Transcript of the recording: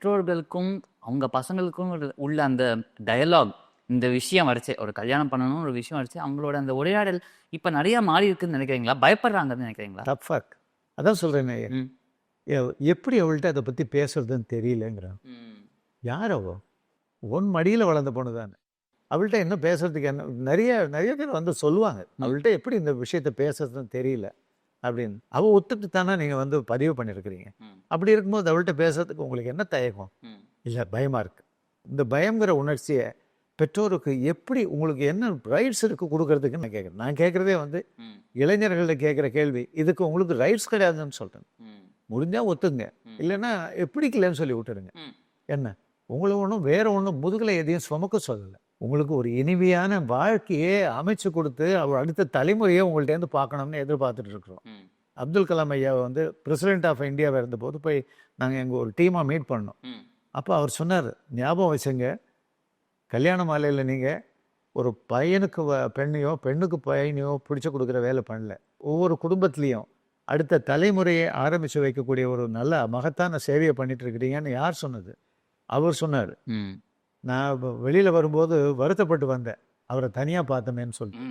பெற்றோர்களுக்கும் அவங்க பசங்களுக்கும் உள்ள அந்த டயலாக், இந்த விஷயம் வரைச்சு ஒரு கல்யாணம் பண்ணணும் ஒரு விஷயம் வரைச்சு அவங்களோட அந்த உரையாடல் இப்ப நிறைய மாறி இருக்குன்னு நினைக்கிறீங்களா? பயப்படுறாங்கன்னு நினைக்கிறீங்களா? டஃப்பாக இருக்கு. அதான் சொல்கிறேனே, ம். எப்படி அவள்கிட்ட அதை பற்றி பேசுறதுன்னு தெரியலங்கிறான். ம். யார் அவ? உன் மடியில் வளர்ந்த பொண்ணு தானே. அவள்கிட்ட என்ன பேசுறதுக்கு என்ன? நிறைய நிறைய பேர் வந்து சொல்லுவாங்க, அவள்கிட்ட எப்படி இந்த விஷயத்த பேசுறதுன்னு தெரியல அப்படின்னு. அவள் ஒத்துட்டு தானே நீங்கள் வந்து பதிவு பண்ணியிருக்கிறீங்க. அப்படி இருக்கும்போது அவள்கிட்ட பேசுறதுக்கு உங்களுக்கு என்ன தயக்கம்? இல்லை, பயமாக இருக்குது. இந்த பயங்கிற உணர்ச்சியை பெற்றோருக்கு எப்படி, உங்களுக்கு என்ன ரைட்ஸ் இருக்குது கொடுக்கறதுக்கு நான் கேட்குறேன். நான் கேட்குறதே வந்து இளைஞர்கள்ட்ட கேட்குற கேள்வி, இதுக்கு உங்களுக்கு ரைட்ஸ் கிடையாதுன்னு சொல்கிறேன். முடிஞ்சால் ஒத்துங்க, இல்லைன்னா பிடிக்கலன்னு சொல்லி விட்டுருங்க. என்ன, உங்களை ஒன்றும் வேற ஒன்றும் முதுகில் எதையும் சுமக்க சொல்லலை. உங்களுக்கு ஒரு இனிமையான வாழ்க்கையே அமைச்சு கொடுத்து அவர் அடுத்த தலைமுறையை உங்கள்கிட்டேருந்து பார்க்கணும்னு எதிர்பார்த்துட்டு இருக்கிறோம். அப்துல் கலாம் ஐயா வந்து பிரசிடென்ட் ஆஃப் இந்தியாவாக இருந்தபோது போய் நாங்கள் எங்கள் ஒரு டீமாக மீட் பண்ணோம். அப்போ அவர் சொன்னார், ஞாபகம் வச்சுங்க, கல்யாண மாலையில் நீங்கள் ஒரு பையனுக்கு பெண்ணையோ பெண்ணுக்கு பையனையோ பிடிச்சி கொடுக்குற வேலை பண்ணல. ஒவ்வொரு குடும்பத்துலேயும் அடுத்த தலைமுறையை ஆரம்பித்து வைக்கக்கூடிய ஒரு நல்ல மகத்தான சேவையை பண்ணிட்டு இருக்கிறீங்கன்னு யார் சொன்னது? அவர் சொன்னார். நான் வெளியில் வரும்போது வருத்தப்பட்டு வந்தேன், அவரை தனியாக பார்த்தோமேன்னு சொல்லிட்டு.